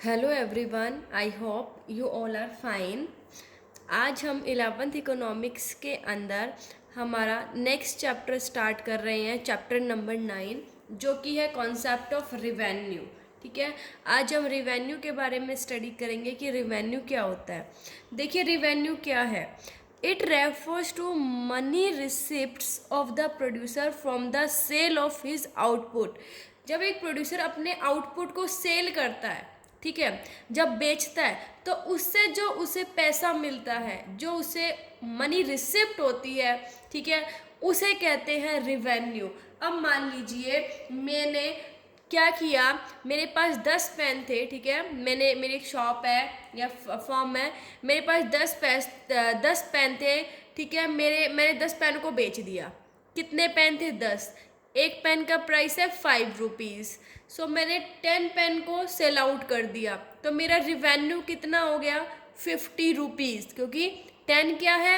Hello everyone, I hope you all are fine. आज हम 11th economics के अंदर हमारा नेक्स्ट चैप्टर स्टार्ट कर रहे हैं, चैप्टर नंबर 9, जो कि है कॉन्सेप्ट ऑफ रिवेन्यू। ठीक है, आज हम रिवेन्यू के बारे में स्टडी करेंगे कि रिवेन्यू क्या होता है। देखिए, रिवेन्यू क्या है। It refers to money receipts of the producer from the sale of his output. जब एक प्रोड्यूसर अपने आउटपुट को सेल करता है, ठीक है, जब बेचता है, तो उससे जो उसे पैसा मिलता है, जो उसे मनी रिसिप्ट होती है, ठीक है, उसे कहते हैं रिवेन्यू। अब मान लीजिए मैंने क्या किया, मेरे पास 10 पेन थे, ठीक है, मेरी एक शॉप है या फॉर्म है, मेरे पास 10 पेन थे, ठीक है, मैंने 10 पेन को बेच दिया। कितने पेन थे? 10। एक पेन का प्राइस है 5 रुपीज़। सो मैंने 10 पेन को सेल आउट कर दिया, तो मेरा रिवेन्यू कितना हो गया? 50 रुपीज़, क्योंकि 10 क्या है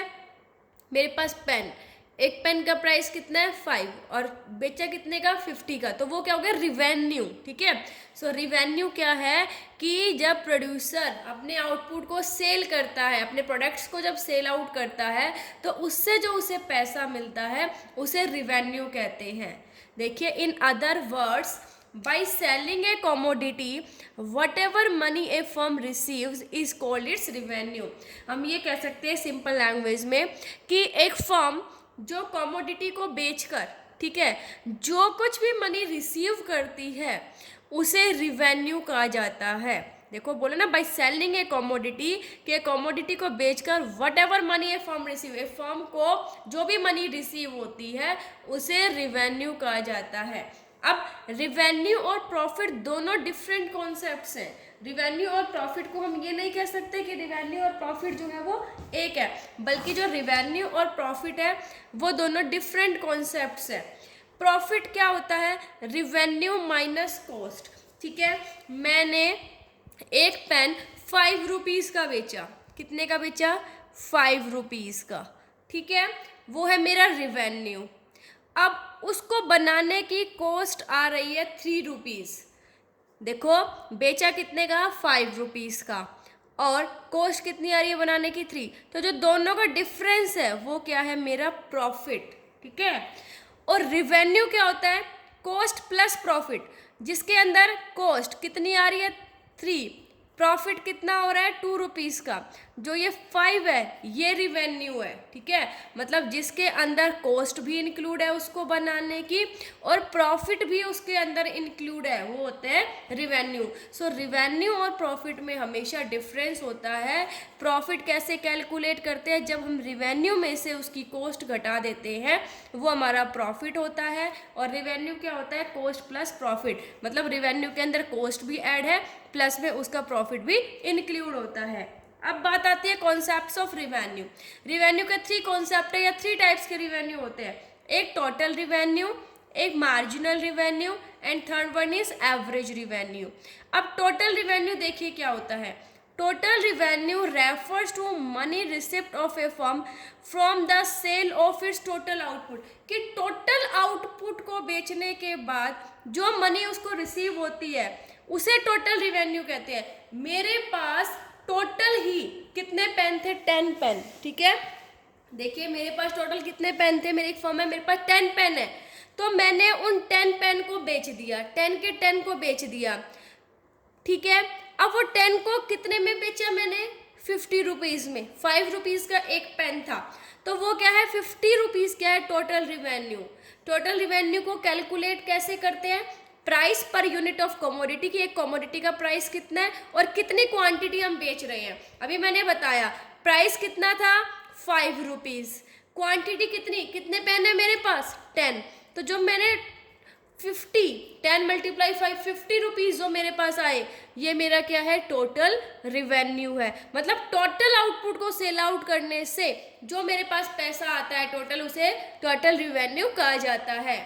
मेरे पास? पेन। एक पेन का प्राइस कितना है? 5, और बेचा कितने का? 50 का। तो वो क्या हो गया? रिवेन्यू। ठीक है, सो रिवेन्यू क्या है कि जब प्रोड्यूसर अपने आउटपुट को सेल करता है, अपने प्रोडक्ट्स को जब सेल आउट करता है, तो उससे जो उसे पैसा मिलता है उसे रिवेन्यू कहते हैं। देखिए, in other words, by selling a commodity, whatever money a firm receives is called its revenue। हम ये कह सकते हैं सिंपल लैंग्वेज में कि एक फर्म जो कमोडिटी को बेचकर, ठीक है, जो कुछ भी मनी रिसीव करती है उसे रिवेन्यू कहा जाता है। देखो, बोले ना, बाय सेलिंग ए कमोडिटी, कि कमोडिटी को बेचकर what ever money A firm receive, A firm को जो भी मनी रिसीव होती है उसे रिवेन्यू कहा जाता है। अब रिवेन्यू और प्रॉफिट दोनों डिफरेंट कॉन्सेप्ट्स हैं। रिवेन्यू और प्रॉफिट को हम ये नहीं कह सकते कि रिवेन्यू और प्रॉफिट जो है वो एक है, बल्कि जो रिवेन्यू और प्रॉफिट है वो दोनों डिफरेंट कॉन्सेप्ट्स हैं। प्रॉफिट क्या होता है? Revenue minus cost. ठीक है, मैंने एक पेन 5 रुपीज़ का बेचा। कितने का बेचा? 5 रुपीज़ का। ठीक है, वो है मेरा रिवेन्यू। अब उसको बनाने की कॉस्ट आ रही है 3 रुपीज़। देखो, बेचा कितने का? 5 रुपीज़ का, और कॉस्ट कितनी आ रही है बनाने की? 3। तो जो दोनों का डिफरेंस है वो क्या है? मेरा प्रॉफिट। ठीक है, और रिवेन्यू क्या होता है? कॉस्ट प्लस प्रॉफिट, जिसके अंदर कॉस्ट कितनी आ रही है? 3, प्रॉफिट कितना हो रहा है? 2 रुपीज़ का। जो ये 5 है ये रिवेन्यू है। ठीक है, मतलब जिसके अंदर कॉस्ट भी इंक्लूड है उसको बनाने की, और प्रॉफिट भी उसके अंदर इंक्लूड है, वो होते हैं रिवेन्यू। सो रिवेन्यू और प्रॉफिट में हमेशा डिफरेंस होता है। प्रॉफिट कैसे कैलकुलेट करते हैं? जब हम रिवेन्यू में से उसकी कॉस्ट घटा देते हैं, वो हमारा प्रॉफिट होता है। और रिवेन्यू क्या होता है? कॉस्ट प्लस प्रॉफिट, मतलब रिवेन्यू के अंदर कॉस्ट भी ऐड है, प्लस में उसका प्रॉफिट भी इंक्लूड होता है। अब बात आती है कॉन्सेप्ट्स ऑफ रिवेन्यू। रिवेन्यू के 3 कॉन्सेप्ट है या 3 टाइप्स के रिवेन्यू होते हैं। एक टोटल रिवेन्यू, एक marginal revenue, and third one is average revenue. अब टोटल रिवेन्यू देखिए क्या होता है। Total revenue refers to money receipt of a firm from the sale of its total output, कि टोटल आउटपुट को बेचने के बाद जो मनी उसको रिसीव होती है उसे टोटल रिवेन्यू कहते हैं। मेरे पास टोटल ही कितने पेन थे? 10 पेन। ठीक है, देखिए मेरे पास टोटल कितने पेन थे? मेरी एक फॉर्म है, मेरे पास 10 पेन है, तो मैंने उन 10 पेन को बेच दिया, 10 के 10 को बेच दिया। ठीक है, अब वो 10 को कितने में बेचा मैंने? 50 रुपीज़ में। 5 रुपीज़ का एक पेन था, तो वो क्या है? 50 रुपीज़ क्या है? Total revenue. टोटल रिवेन्यू को कैलकुलेट कैसे करते हैं? Price per unit of commodity, की एक कमोडिटी का प्राइस कितना है और कितनी क्वांटिटी हम बेच रहे हैं। अभी मैंने बताया प्राइस कितना था? 5 रुपीज़। क्वांटिटी कितनी? कितने पेन है मेरे पास? 10। तो जो मैंने 50, 10 मल्टीप्लाई 5, 50 रुपीज़ जो मेरे पास आए, ये मेरा क्या है? टोटल रिवेन्यू है। मतलब टोटल आउटपुट को सेल आउट करने से जो मेरे पास पैसा आता है टोटल, उसे टोटल रिवेन्यू कहा जाता है।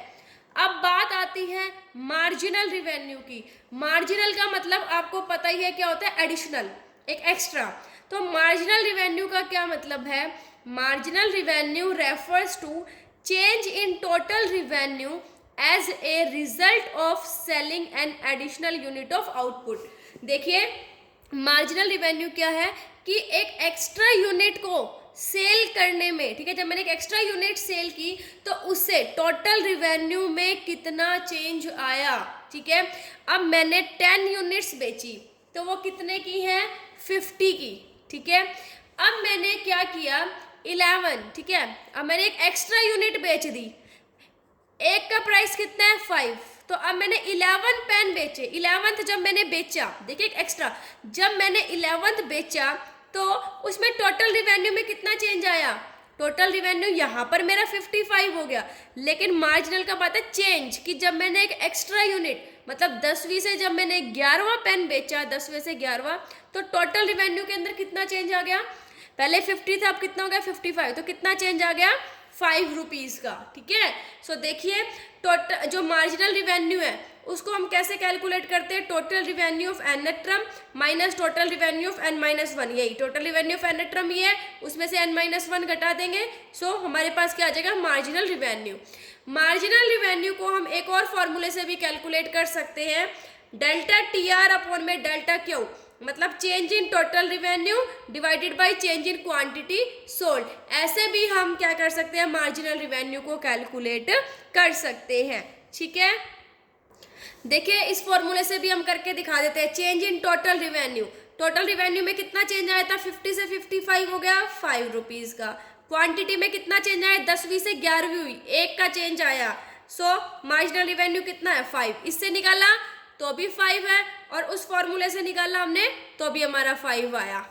अब बात आती है मार्जिनल रिवेन्यू की। मार्जिनल का मतलब आपको पता ही है क्या होता है? एडिशनल, एक एक्स्ट्रा। तो मार्जिनल रिवेन्यू का क्या मतलब है? Marginal revenue refers to change in total revenue as a result of selling an additional unit of output. देखिए मार्जिनल रिवेन्यू क्या है कि एक एक्स्ट्रा यूनिट को सेल करने में, ठीक है, जब मैंने एक एक्स्ट्रा यूनिट सेल की तो उससे टोटल रिवेन्यू में कितना चेंज आया, ठीक है। अब मैंने 10 यूनिट्स बेची तो वो कितने की है, 50 की, ठीक है। अब मैंने क्या किया, 11, ठीक है। अब मैंने एक एक्स्ट्रा यूनिट बेच दी, एक का प्राइस कितना है 5, तो अब मैंने 11 पेन बेचे। 11th जब मैंने बेचा, देखिए एक एक्स्ट्रा, जब मैंने 11th बेचा तो उसमें टोटल रिवेन्यू में कितना चेंज आया, टोटल रिवेन्यू यहाँ पर मेरा 55 हो गया, लेकिन मार्जिनल का बात है चेंज कि जब मैंने एक एक्स्ट्रा यूनिट मतलब 10वीं से जब मैंने 11वां पेन बेचा, 10वें से 11वां, तो टोटल रिवेन्यू के अंदर कितना चेंज आ गया, पहले 50 था अब कितना हो गया 55, तो कितना चेंज आ गया 5 रुपीज़ का, ठीक है। सो देखिए टोटल जो मार्जिनल रिवेन्यू है उसको हम कैसे कैलकुलेट करते हैं, total revenue of n minus total revenue of n-1, यही टोटल रिवेन्यू ऑफ n ये है, उसमें से n-1 घटा देंगे, सो हमारे पास क्या आ जाएगा, मार्जिनल रिवेन्यू। मार्जिनल रिवेन्यू को हम एक और फॉर्मूले से भी कैलकुलेट कर सकते हैं, डेल्टा TR अपॉन में डेल्टा Q, मतलब change in total revenue divided by change in quantity sold. ऐसे भी हम क्या कर सकते हैं, मार्जिनल रिवेन्यू को कैलकुलेट कर सकते हैं, ठीक है। देखिए इस फॉर्मूले से भी हम करके दिखा देते हैं, change in total revenue, total revenue में कितना चेंज आया था, 50 से 55 हो गया 5 रुपीज़ का। क्वांटिटी में कितना चेंज आया, 10वीं से 11वीं हुई, एक का चेंज आया, सो मार्जिनल रिवेन्यू कितना है 5, इससे निकाला तो भी 5 है, और उस फॉर्मूले से निकाला हमने तो भी हमारा 5 आया।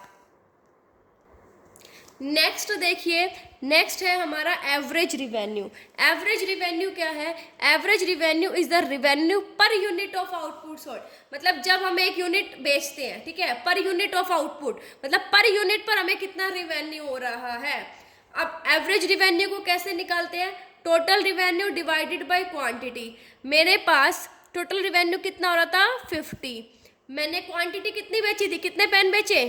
नेक्स्ट देखिए, नेक्स्ट है हमारा एवरेज रिवेन्यू। एवरेज रिवेन्यू क्या है, average revenue is the revenue per unit of output sold, मतलब जब हम एक यूनिट बेचते हैं, ठीक है, पर यूनिट ऑफ आउटपुट मतलब पर यूनिट पर हमें कितना रिवेन्यू हो रहा है। अब एवरेज रिवेन्यू को कैसे निकालते हैं, total revenue divided by quantity. मेरे पास टोटल रिवेन्यू कितना हो रहा था 50, मैंने क्वांटिटी कितनी बेची थी, कितने पेन बेचे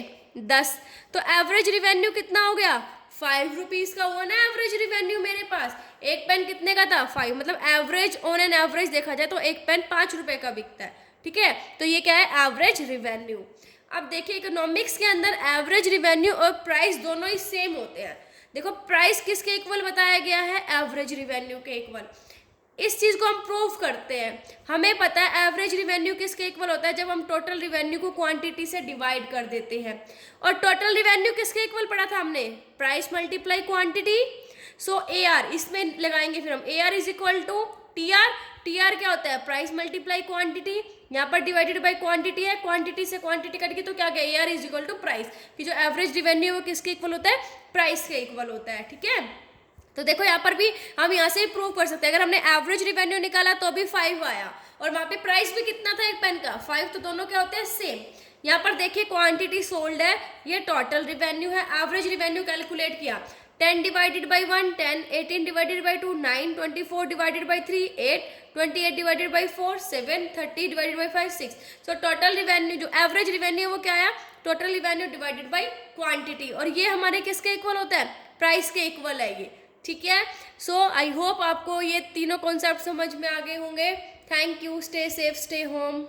10, तो एवरेज रिवेन्यू कितना हो गया 5 रुपीज़ का हुआ ना एवरेज रिवेन्यू मेरे पास। एक पेन कितने का था 5, मतलब एवरेज ऑन एन एवरेज देखा जाए तो एक पेन 5 रुपए का बिकता है, ठीक है, तो ये क्या है एवरेज रिवेन्यू। अब देखिए इकोनॉमिक्स के अंदर एवरेज रिवेन्यू और प्राइस दोनों ही सेम होते हैं। देखो प्राइस किसके इक्वल बताया गया है, एवरेज रिवेन्यू के इक्वल। इस चीज़ को हम प्रूव करते हैं, हमें पता है एवरेज रिवेन्यू किसके इक्वल होता है, जब हम टोटल रिवेन्यू को क्वांटिटी से डिवाइड कर देते हैं। और टोटल रिवेन्यू किसके इक्वल पढ़ा था हमने, price multiply quantity, so AR इसमें लगाएंगे फिर हम, AR is equal to TR, TR क्या होता है प्राइस मल्टीप्लाई क्वांटिटी, यहाँ पर डिवाइडेड बाय क्वांटिटी है, क्वांटिटी से क्वांटिटी कट गई तो क्या गया AR is equal to price, कि जो एवरेज रिवेन्यू है वो किसके इक्वल होता है, प्राइस के इक्वल होता है, ठीक है। तो देखो यहाँ पर भी हम यहाँ से ही प्रूव कर सकते हैं, अगर हमने एवरेज रिवेन्यू निकाला तो भी 5 आया, और वहाँ पे प्राइस भी कितना था एक पेन का 5, तो दोनों क्या होते हैं सेम। यहाँ पर देखिए क्वांटिटी सोल्ड है, ये टोटल रिवेन्यू है, एवरेज रिवेन्यू कैलकुलेट किया, 10 divided by 1 10, 18 divided by 2 9, 24 divided by 3 8, 28 divided by 4 7, 30 divided by 5 6। So total revenue जो एवरेज रिवेन्यू है वो क्या आया, total revenue divided by quantity, और ये हमारे किसके इक्वल होता है, प्राइस के इक्वल है ये, ठीक है। सो आई होप आपको ये तीनों कॉन्सेप्ट समझ में आ गए होंगे। Thank you, stay safe, stay home.